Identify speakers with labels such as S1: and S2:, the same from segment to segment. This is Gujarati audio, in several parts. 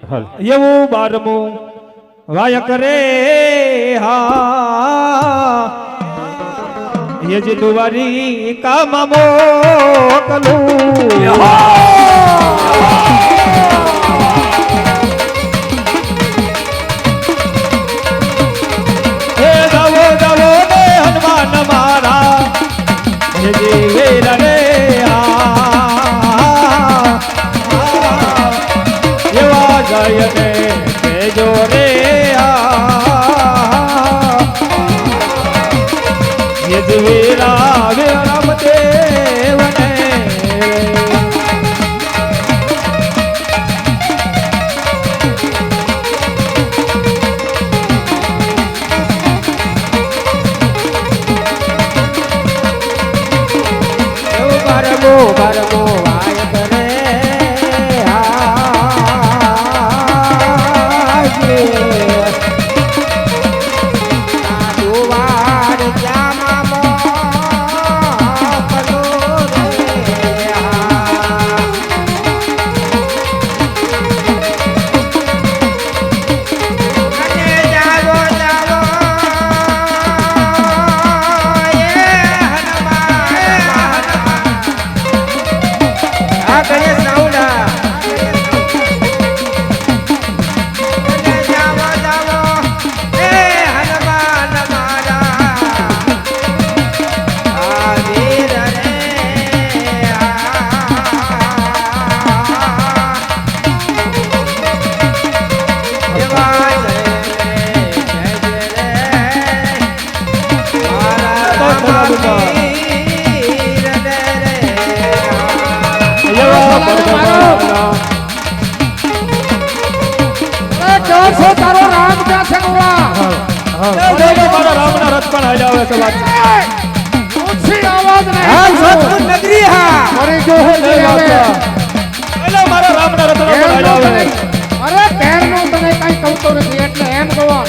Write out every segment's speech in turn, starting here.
S1: એવું 12મું વાય કરે હા ये जी दुवारी काम मोकलू हे दवो दवो ने हनुमान मारा ये जी वीर रे ये वाजय ने जो रे ये वीरा राम देव ने भरमो भरमो आय करे
S2: તારો રામ ક્યાં છે ગોળા?
S1: મારા રામના રથ પણ હાલ્યા આવે છે વાત
S2: ઊંચી આવાજ નહીં.
S3: હા સતપુર નગરી હા
S2: મરી ગયો હે જે આવે.
S1: એટલે મારા રામના રથ પણ હાલ્યા આવે.
S2: અરે પહેરનો તને કઈ કહું તો નથી એટલે એમ ગોવા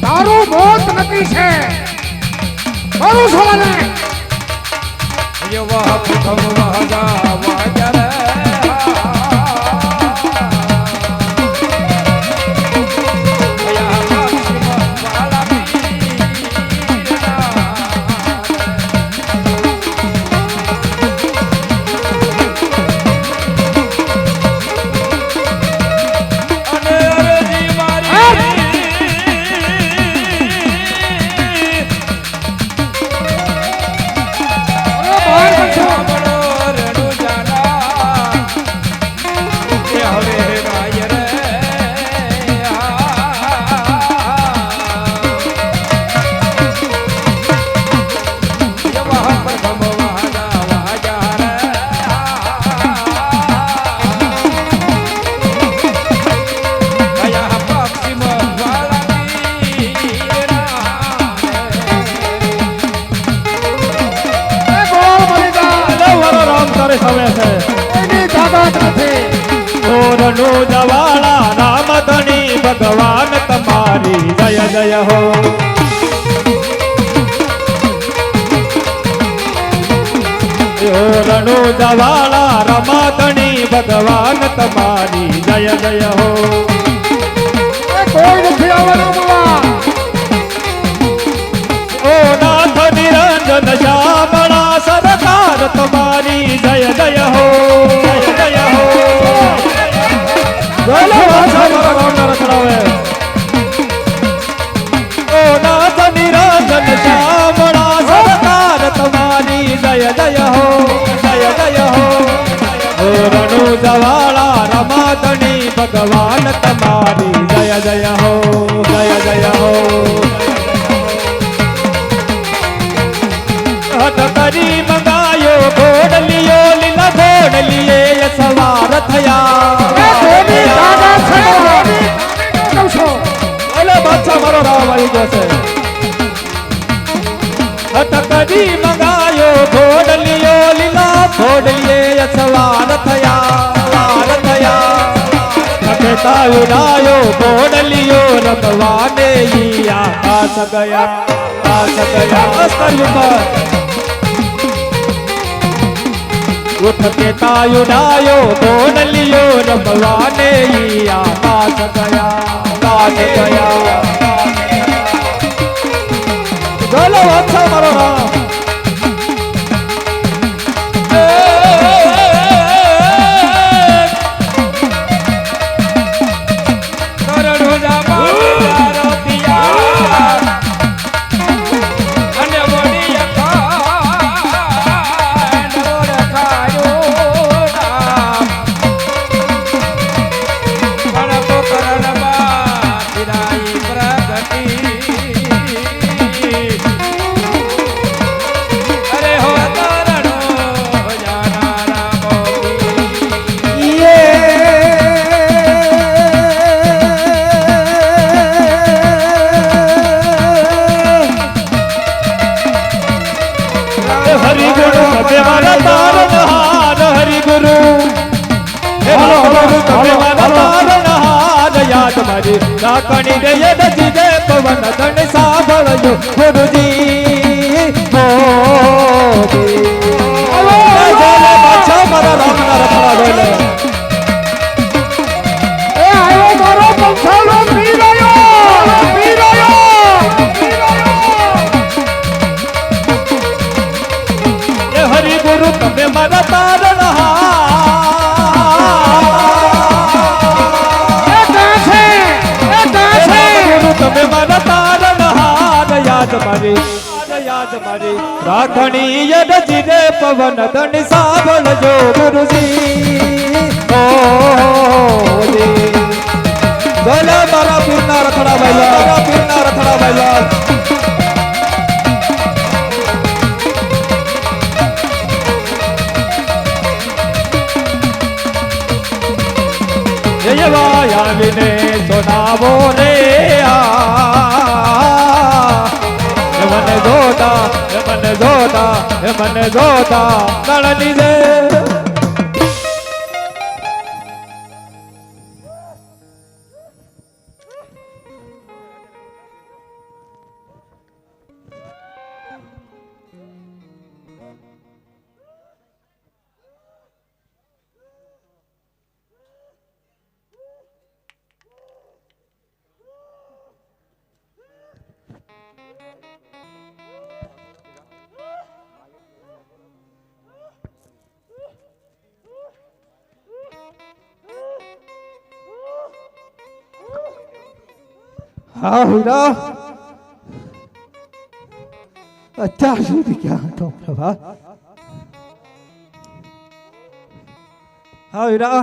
S2: તારું મોત નથી છે મારું સોને
S3: યવા પ્રથમ વાજા વાજર
S1: જવાળા રામ ધણી ભગવાન તમારી જય જય હો રણુ જવાળા રામ ધણી ભગવાન તમારી જય જય હો
S2: કોઈ નથી આવવાનું બોલા
S1: ઓ નાથ નિરંજન શ્યામળા સરકાર તમારી જય જય હો જય જય હો બોલો મારા રામના રખડાવે ઓ નાથ નિરંજન શ્યામળા સરકાર તમારી જય જય હો જય જય હો ઓ રણુ જવાળા રમાધણી ભગવાન તમારી જય જય હો જય જય હો હટ કરી મંગાયો ઘોડલિયો લીલા ઘોડલીએ સવાર થયા મારો રામ આવી ગયો છે હટકડી મંગાયો ઘોડલિયો લીલા ઘોડલીએ સવાર થયા ખેતા ઉડાયો ઘોડલિયો રમવાને ઈ આકાશ ગયા અસ્તયુગર ઉઠ ખેતા ઉડાયો ઘોડલિયો રમવાને ઈ દાસ ગયા બોલો વાછા મારો રામ રાખણી દે દજી દે પવન ધન સાંભળજો ગુરુજી મોદી બાદશાહ મારા રામના રખડા ગયેલો
S2: એ આયો મારો પંખાલો પીરાયો
S1: એ હરિ ગુરુ તમે મારા તારણહાર તમે મારા તારણહાર યાદ મારી રાખણી યદજી રે પવન ધન સાંભળજો ગુરુજી મોદી બોલે મારા પીરના રખડા ભાઈલા જયવા આવીને સોનાવો રે મને જોતા નળની દે હા હીરા અત્યાર સુધી ક્યાં હતો પ્રભા હા હીરા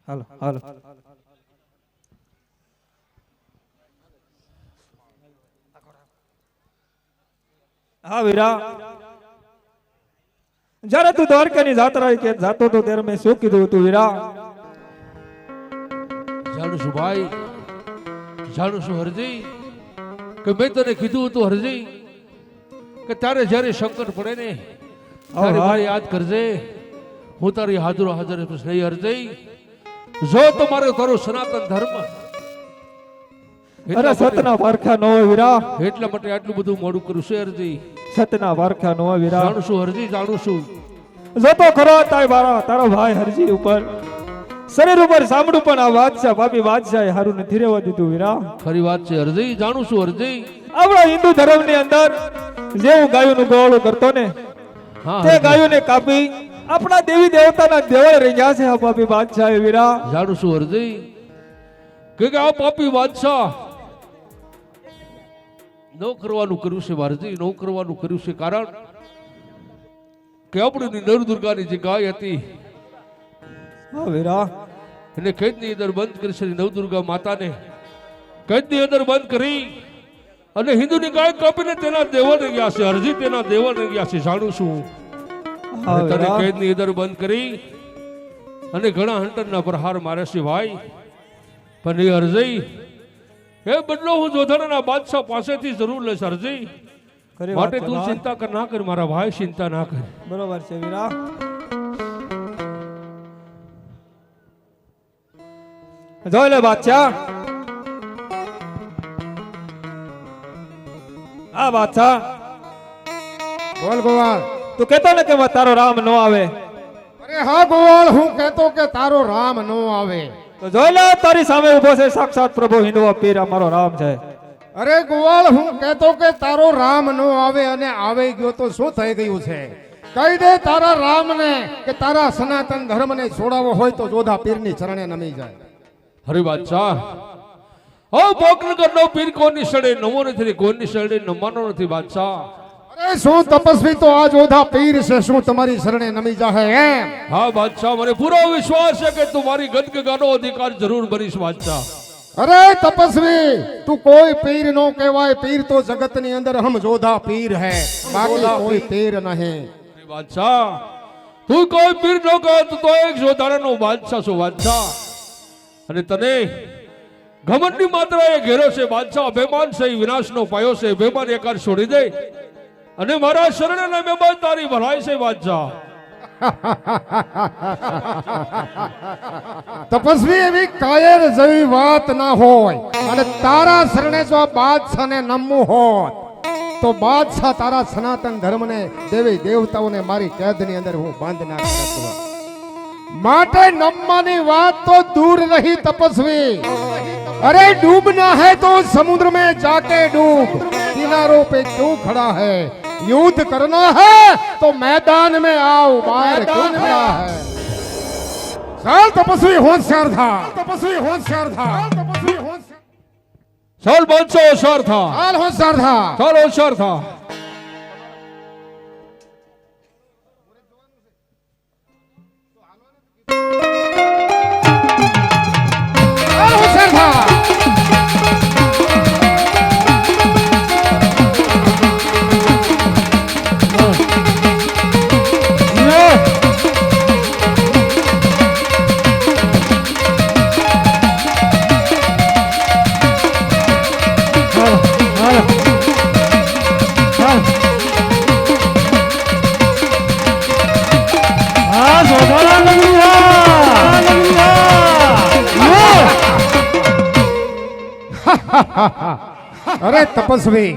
S1: હાલો હાલો હા વીરા જ્યારે તું દ્વારકાની જાત્રા કે જાતો તો ત્યારે મેં શું કીધું હતું વીરા?
S3: જાણું છું ભાઈ, જાણું છું હરજી કે મેં તને કીધું હતું હરજી કે તારે જ્યારે સંકટ પડે ને ત્યારે મારે યાદ કરજે, હું તારી હાજરો હાજર નહીં હરજી. જો તમારો તારો સનાતન ધર્મ
S1: અરે સતના પારખા ન હોય વીરા,
S3: એટલા માટે આટલું બધું મોડું કર્યું છે હરજી.
S1: સતના પારખા ન હોય વીરા.
S3: જાણું છું હરજી, જાણું છું.
S1: જોતો ખરો તારો ભાઈ હરજી ઉપર શરીર ઉપર સાંભળું પણ આ બાદશાહ પાપી બાદશાહ હારું નથી રહેવા દીધું વીરા.
S3: ખરી વાત છે હરજી, જાણું છું હરજી.
S1: આપણા હિન્દુ ધર્મની અંદર જેવું ગાયોનું ગોવાળું કરતો ને તે ગાયોને કાપી આપણા દેવી દેવતાના દેવળ રહી ગયા છે આ પાપી બાદશાહ વીરા.
S3: જાણું છું હરજી કે આ પાપી બાદશાહ ન કરવાનું કર્યું છે હરજી, ન કરવાનું કર્યું છે. કારણ કે આપણી નવદુર્ગાની જે ગાય હતી
S1: હા વીરા,
S3: એને ખેતની અંદર બંધ કરી છે. નવદુર્ગા માતાને ખેતની અંદર બંધ કરી અને હિન્દુની ગાય કાપીને તેના દેવળને ગયા છે હરજી, તેના દેવળને ગયા છે. જાણું છું તને કેદની અંદર બંધ કરી અને ઘણા હંટરના પ્રહાર મારે છે ભાઈ. પણ એ હરજી એ બદલો હું જોધણના બાદશાહ પાસેથી જરૂર લઈશ હરજી. માટે તું ચિંતા કર ના કર મારા ભાઈ, ચિંતા ના કર.
S1: બરોબર છે વીરા. જોઈ લે બાદશાહ, હા બાદશાહ
S2: બોલ ગોવાળ.
S1: તું કેતો ને કે તારો રામ નો આવે?
S2: અરે હા ગોવાળ, હું કહેતો કે તારો રામ નો આવે.
S1: તો જોઈ લે તારી સામે ઉભો છે સાક્ષાત પ્રભુ હિન્દુઓ પીર અમારો રામ છે.
S2: અરે ગોવાળ, હું કહેતો કે તારો રામ નો આવે અને આવી ગયો તો શું થઈ ગયું છે? કહી દે તારા રામને કે તારા સનાતન ધર્મને છોડાવવો હોય તો જોધા પીરની ચરણે નમી જાય.
S3: હરી બાદશાહ ઓ પોકનગરનો પીર કોની સડે નમો નથી, કોની સડે નમવાનો નથી બાદશાહ.
S2: અરે શું તપસ્વી તો આ જોધા પીર છે, શું તમારી શરણે નમી જાહે એમ?
S3: હા બાદશાહ, મને પૂરો વિશ્વાસ છે કે તું મારી ગદગગાનો અધિકાર જરૂર બનીશ બાદશાહ.
S2: અરે તપસ્વી, તું કોઈ પીર નો કહેવાય. પીર તો જગતની અંદર હમ જોધા પીર હે, બાકી કોઈ પીર નહીં.
S3: બાદશાહ તું કોઈ પીર નો કહે તું તો એક જોધાડાનો બાદશાહ છો બાદશાહ. અને તને ઘમંડની માત્ર એ ઘેરો છે બાદશાહ. અભિમાન છે એ વિનાશનો પાયો છે. અભિમાન એકાર છોડી દે અને મારા શરણના મહેમાન તારી ભલાઈ છે બાદશાહ.
S2: તપસ્વી, એવી કાયર જેવી વાત ના હોય. અને તારા શરણે જો આ બાદશાહને નમવું હોત તો બાદશાહ તારા સનાતન ધર્મને, દેવી દેવતાઓને મારી કેદની અંદર હું બંધ ના કરતો. માટે નમવાની વાત તો દૂર રહી તપસ્વી. अरे डूबना है तो समुद्र में जाके डूब, किनारों पे क्यों खड़ा है? युद्ध करना है तो मैदान में आओ, बाहर क्यों खड़ा है? साल तपस्वी होशियार था, तपस्वी होशियार था, तपस्वी होशियार,
S3: સાલ બાદશાહ હોશિયાર થા,
S2: साल होशियार था.
S3: સાલ હોશિયાર થા.
S2: साल होशियार था. અરે તપસ્વી,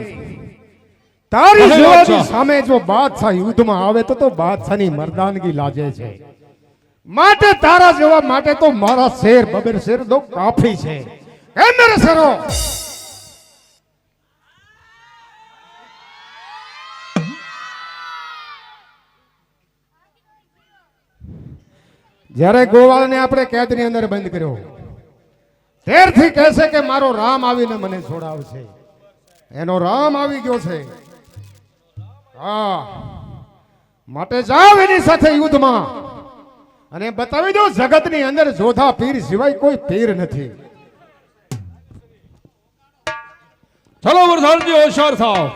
S2: તારી જેવાની સામે જો બાદશાહ યુદ્ધમાં આવે તો બાદશાહની મર્દાનગી લાગે છે. માટે તારા જેવા માટે તો મારા શેર બબેર શેર દો કાફી છે. એ મેરે શેરો, જ્યારે ગોવાળને આપણે કેદની અંદર બંધ કર્યો ત્યારથી કહેશે કે મારો રામ આવીને મને છોડાવશે. એનો રામ આવી ગયો છે. હા, માટે જાવ એની સાથે યુદ્ધમાં અને બતાવી દો જગતની અંદર જોધા પીર સિવાય કોઈ પીર નથી.
S3: ચલો વરદાનજી હોશિયાર થાઓ.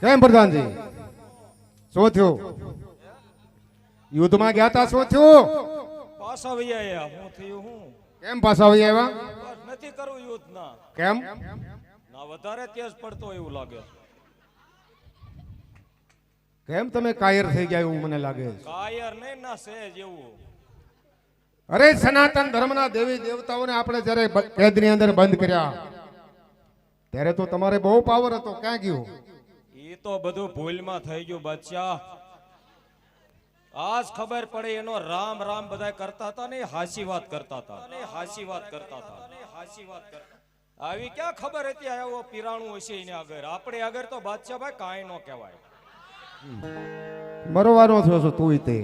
S2: કેમ પ્રધાનજી, શું થયું? યુદ્ધમાં ગયા તા, શું થયું?
S4: પાછા વહી આયા. હું થયું હું
S2: કેમ પાછા આવી આવ્યા?
S4: બસ નથી કરવું યુદ્ધ ના.
S2: કેમ?
S4: ના વધારે તેજ પડતો એવું લાગે.
S2: કેમ તમે કાયર થઈ ગયા એવું મને લાગે છે.
S4: કાયર નહીં ના સહેજ એવું.
S2: અરે સનાતન ધર્મના દેવી દેવતાઓને આપણે જ્યારે કેદની અંદર બંધ કર્યા ત્યારે તો તમારે બહુ પાવર હતો, ક્યાં ગયું?
S4: એ તો બધું ભૂલમાં થઈ ગયું બાદશાહ. આજ ખબર પડે એનો રામ રામ બધા કરતા હતા ને હાસી વાત કરતા હતા. હાસી વાત કરતા હતા. હાસી વાત કરતા. આવી ક્યાં ખબર હતી આવો પીરાણું હશે એને આગળ. આપણે આગળ તો બાદશાહ ભાઈ કાંઈ નો કહેવાય.
S2: મરવાનો થયો છો તું તે.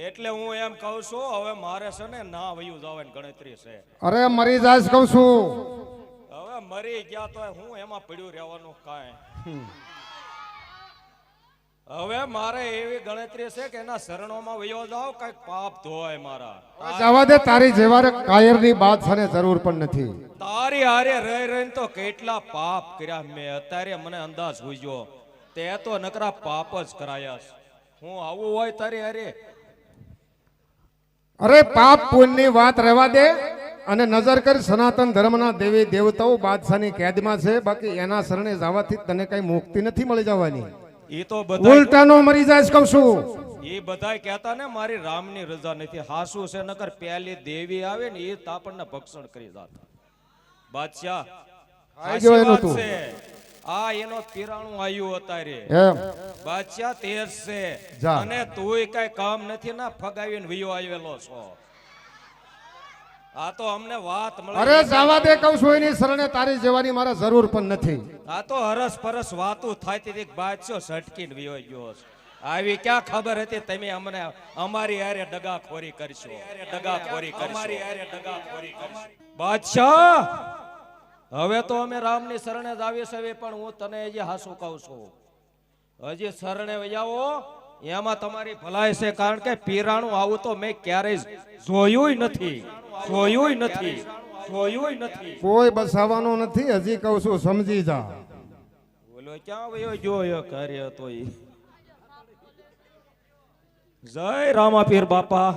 S4: એટલે હું એમ કહું છું હવે મારે છે ને ના વયું જવાની ગણતરી છે.
S2: અરે મરી જાય કહું છું.
S4: હવે મરી ગયા તો હું એમાં પડ્યું રહેવાનું કાંઈ. હવે મારે એવી ગણતરી છે કે એના શરણોમાં વયો જાવ, કઈક પાપ ધોય મારા.
S2: જવા દે, તારી જેવા કાયરની બાત છે જરૂર પણ નથી.
S4: તારી હારે રહી રહીને તો કેટલા પાપ કર્યા મેં. અત્યારે મને અંદાજ હોઈજો તે તો નકરા પાપ જ કરાયા છે. હું આવું હોય તારી હારે.
S2: અરે પાપ પુણ્યની વાત રહેવા દે અને નજર કર સનાતન ધર્મના દેવી દેવતાઓ બાદશાહની કેદમાં છે, બાકી એના શરણે જવાથી તને કઈ મુક્તિ નથી મળી જવાની.
S4: એ તો બધા
S2: ઉલટાનો મરી જાય કહું છું.
S4: એ બધાય કહેતા ને મારી રામની રજા નથી. હાસુ છે નકર પેલી દેવી આવે ને એ તો આપણને ભક્ષણ કરી જાત. બાદશાહ
S2: આઈ ગયો એનું
S4: હાચી
S2: તું.
S4: વાત છે. આ એનો પીરાણું આયુ અત્યારે
S2: એમ
S4: બાદશાહ તેજ છે
S2: જા.
S4: અને તુંય કઈ કામ નથી ના ફગાવીને વિયો આવેલો છો. આ તો અમને વાત મળી.
S2: અરે જવા દે કહું છું, એની શરણે તારી જવાની મારે જરૂર પણ નથી.
S4: આ તો હરસ પરસ વાતું થાય તે બાદશાહ ઝટકીને વિયો ગયો છે. આવી ક્યાં ખબર હતી તમે અમને અમારી હારે દગાખોરી કરશો. દગાખોરી કરશો. બાદશાહ હવે તો અમે રામની શરણે જ આવીએ છીએ, પણ હું તને હજી હાસું કહું છું, હજી શરણે વજાવો એમાં તમારી ભલાઈ છે. કારણ કે પીરાણું આવું તો મેં ક્યારેય જોયું નથી.
S2: કોઈ બસાવાનો નથી, હજી કહું છું સમજી જા.
S4: બોલો ક્યાં વયો જોયો કાર્ય તો ઈ. જય રામાપીર બાપા.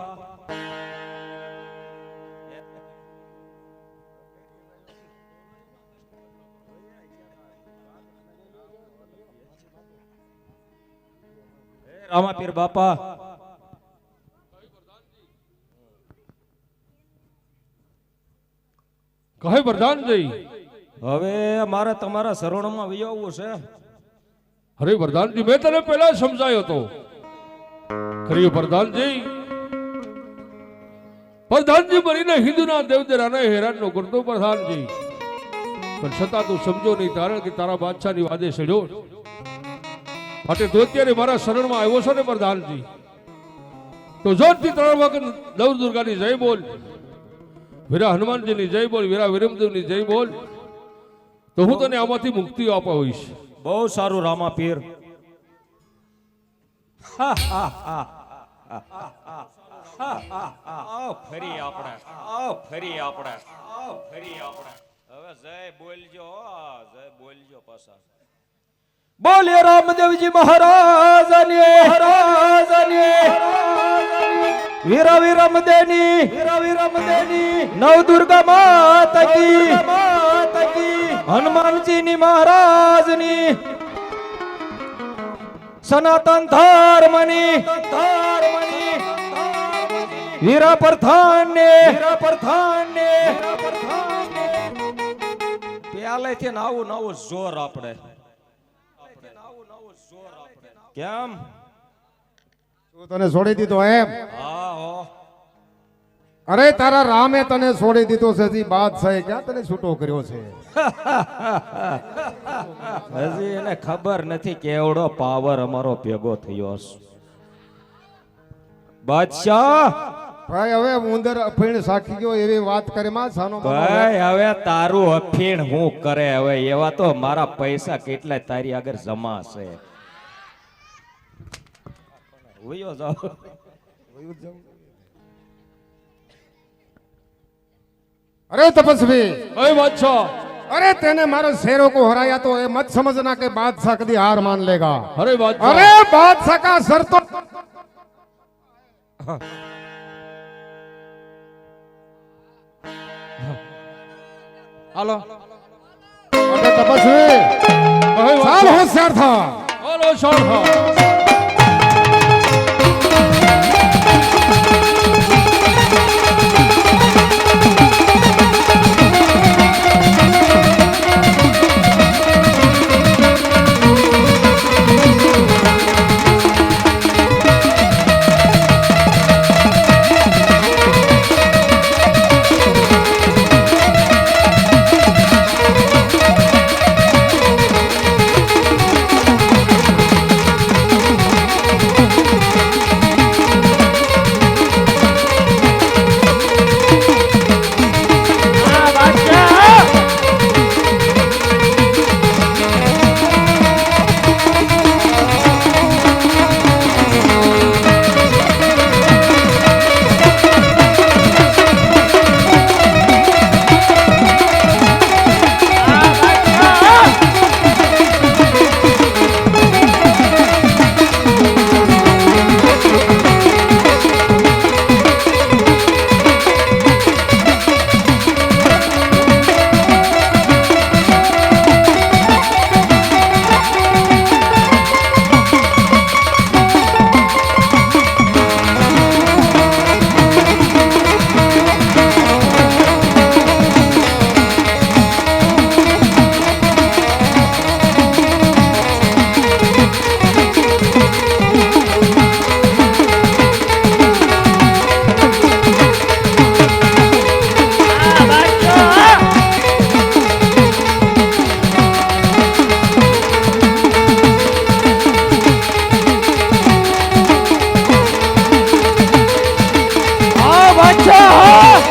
S4: રામાપીર બાપા.
S3: કહે પ્રધાનજી.
S4: હવે મારે તમારા શરણમાં વિયાવવું છે.
S3: અરે પ્રધાનજી, મેં તને પહેલા સમજાયો હતો. ખરી પ્રધાનજી, પ્રધાનજી બનીને હિન્દુના દેવદેરાને હેરાન નો કરતો પ્રધાનજી, પણ છતાં તું સમજો નહીં, કારણ કે તારા બાદશાહની વાદે ચડ્યો માટે તું અત્યારે મારા શરણમાં આવ્યો છો ને પ્રધાનજી. તો જોરથી 3 વખત નવદુર્ગાની જય બોલ, વીરા હનુમાનજીની જય બોલ, વીરા વિરમદેવની જય બોલ, તો હું તને આમાંથી મુક્તિ આપવા હોઈશ.
S4: બહુ સારું રામાપીર. ફરી આપણે હવે જય બોલજો. જય બોલજો પાછા. બોલે રામદેવજી મહારાજની. વીરા વિરમદેની નવદુર્ગા માતા કી. હનુમાનજીની મહારાજની સનાતન ધર્મની વીરા પ્રધાનને પેલેથી નવું જોર આપણે. કેમ
S2: તું તને છોડી દીધો એમ?
S4: હા હો.
S2: અરે તારા રામે તને છોડી દીધો છે, હજી બાદશાહે ક્યાં તને છૂટો કર્યો છે?
S4: હજી એને ખબર નથી કેવડો પાવર અમારો ભેગો થયો છે. બાદશાહ
S2: ભાઈ હવે ઉંદર અફીણ સાખી ગયો એવી વાત કરે માં સાનો માનો.
S4: ભાઈ હવે તારું અફીણ હું કરે. હવે એવા તો મારા પૈસા કેટલા તારી આગળ જમા છે. વયો જાઓ.
S2: અરે તપસ્વી,
S3: અરે બાદશાહ,
S2: अरे तेने मारे शेरों को हराया तो ये मत समझना कि बादशाह कभी हार मान लेगा.
S3: अरे बादशाह,
S2: अरे बादशाह का सर तो
S3: હાલો
S2: अरे तपस्वी
S3: અરે
S2: साल
S3: બાદશાહ,
S2: होशियार था.
S3: હાલો શાહ.
S1: છે હા.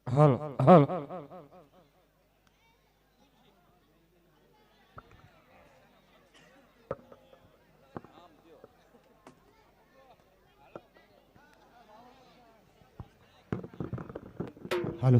S3: હાલો હાલો
S2: હાલો